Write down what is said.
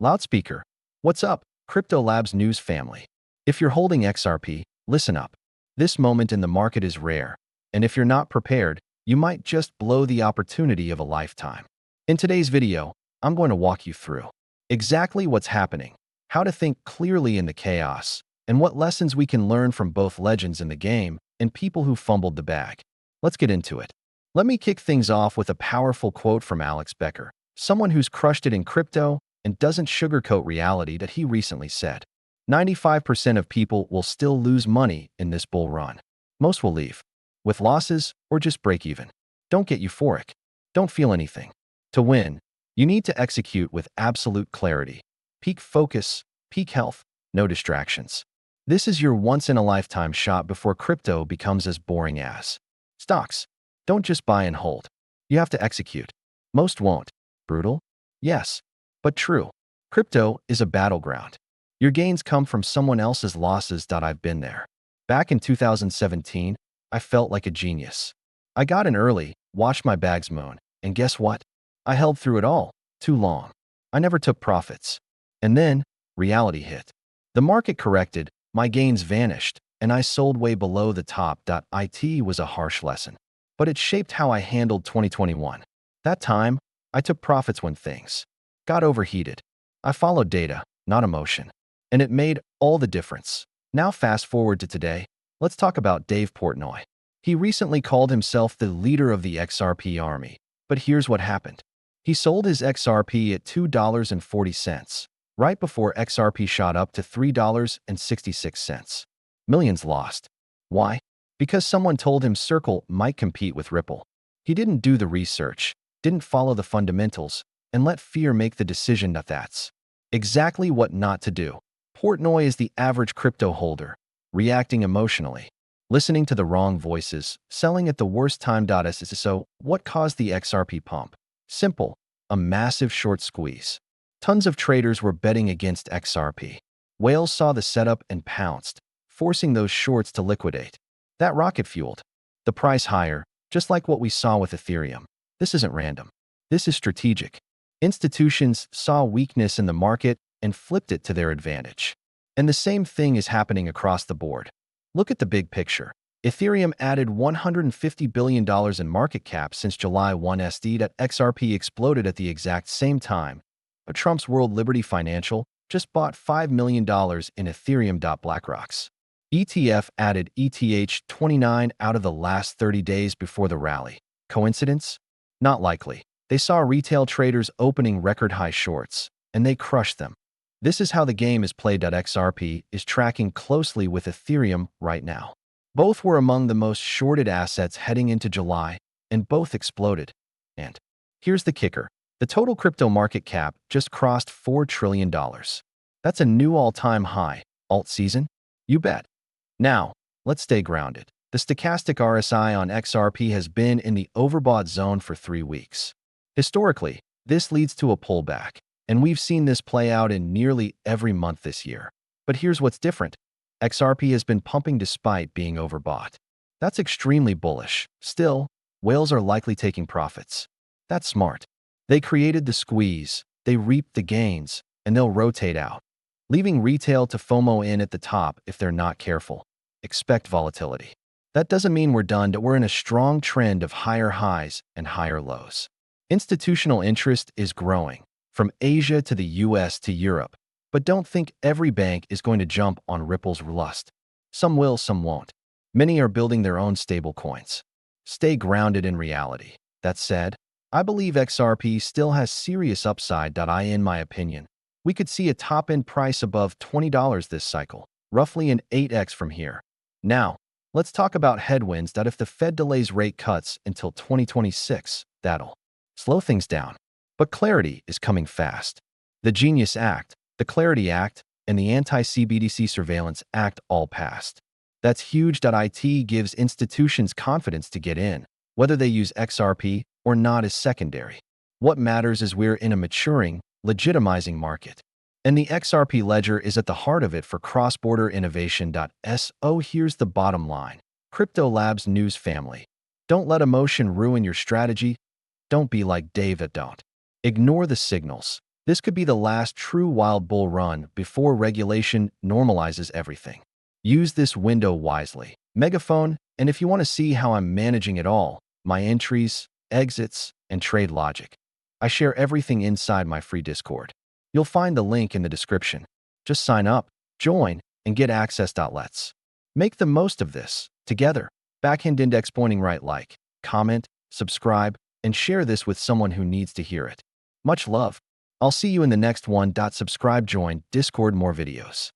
Loudspeaker. What's up, Crypto Labs news family? If you're holding XRP, listen up. This moment in the market is rare, and if you're not prepared, you might just blow the opportunity of a lifetime. In today's video, I'm going to walk you through exactly what's happening, how to think clearly in the chaos, and what lessons we can learn from both legends in the game and people who fumbled the bag. Let's get into it. Let me kick things off with a powerful quote from Alex Becker, someone who's crushed it in crypto and doesn't sugarcoat reality that he recently said. 95% of people will still lose money in this bull run. Most will leave with losses or just break even. Don't get euphoric. Don't feel anything. To win, you need to execute with absolute clarity. Peak focus, peak health, no distractions. This is your once-in-a-lifetime shot before crypto becomes as boring as stocks. Don't just buy and hold. You have to execute. Most won't. Brutal? Yes, but true. Crypto is a battleground. Your gains come from someone else's losses. I've been there. Back in 2017, I felt like a genius. I got in early, watched my bags moan, and guess what? I held through it all, too long. I never took profits. And then, reality hit. The market corrected, my gains vanished, and I sold way below the top. It was a harsh lesson, but it shaped how I handled 2021. That time, I took profits when things got overheated. I followed data, not emotion, and it made all the difference. Now fast forward to today, let's talk about Dave Portnoy. He recently called himself the leader of the XRP army, but here's what happened. He sold his XRP at $2.40, right before XRP shot up to $3.66. Millions lost. Why? Because someone told him Circle might compete with Ripple. He didn't do the research, didn't follow the fundamentals, and let fear make the decision. That's exactly what not to do. Portnoy is the average crypto holder, reacting emotionally, listening to the wrong voices, selling at the worst time. So, what caused the XRP pump? Simple, a massive short squeeze. Tons of traders were betting against XRP. Whales saw the setup and pounced, forcing those shorts to liquidate. That rocket fueled the price higher, just like what we saw with Ethereum. This isn't random. This is strategic. Institutions saw weakness in the market and flipped it to their advantage. And the same thing is happening across the board. Look at the big picture. Ethereum added $150 billion in market cap since July 1. XRP exploded at the exact same time. But Trump's World Liberty Financial just bought $5 million in Ethereum. BlackRock's ETF added ETH29 out of the last 30 days before the rally. Coincidence? Not likely. They saw retail traders opening record-high shorts, and they crushed them. This is how the game is played. XRP is tracking closely with Ethereum right now. Both were among the most shorted assets heading into July, and both exploded. And here's the kicker. The total crypto market cap just crossed $4 trillion. That's a new all-time high. Alt season? You bet. Now, let's stay grounded. The stochastic RSI on XRP has been in the overbought zone for 3 weeks. Historically, this leads to a pullback, and we've seen this play out in nearly every month this year. But here's what's different. XRP has been pumping despite being overbought. That's extremely bullish. Still, whales are likely taking profits. That's smart. They created the squeeze, they reaped the gains, and they'll rotate out, leaving retail to FOMO in at the top if they're not careful. Expect volatility. That doesn't mean we're done, but we're in a strong trend of higher highs and higher lows. Institutional interest is growing, from Asia to the US to Europe. But don't think every bank is going to jump on Ripple's lust. Some will, some won't. Many are building their own stable coins. Stay grounded in reality. That said, I believe XRP still has serious upside. In my opinion, we could see a top-end price above $20 this cycle, roughly an 8x from here. Now, let's talk about headwinds. If the Fed delays rate cuts until 2026, that'll slow things down. But clarity is coming fast. The Genius Act, the Clarity Act, and the Anti-CBDC Surveillance Act all passed. That's huge. It gives institutions confidence to get in, whether they use XRP or not is secondary. What matters is we're in a maturing, legitimizing market. And the XRP ledger is at the heart of it for cross-border innovation. So here's the bottom line. Crypto Labs news family. Don't let emotion ruin your strategy. Don't be like Dave. Don't ignore the signals. This could be the last true wild bull run before regulation normalizes everything. Use this window wisely. Megaphone, and if you want to see how I'm managing it all, my entries, exits, and trade logic, I share everything inside my free Discord. You'll find the link in the description. Just sign up, join, and get access. Let's make the most of this together. Backhand index pointing right. Like, comment, subscribe, and share this with someone who needs to hear it. Much love. I'll see you in the next one. Subscribe, join Discord, more videos.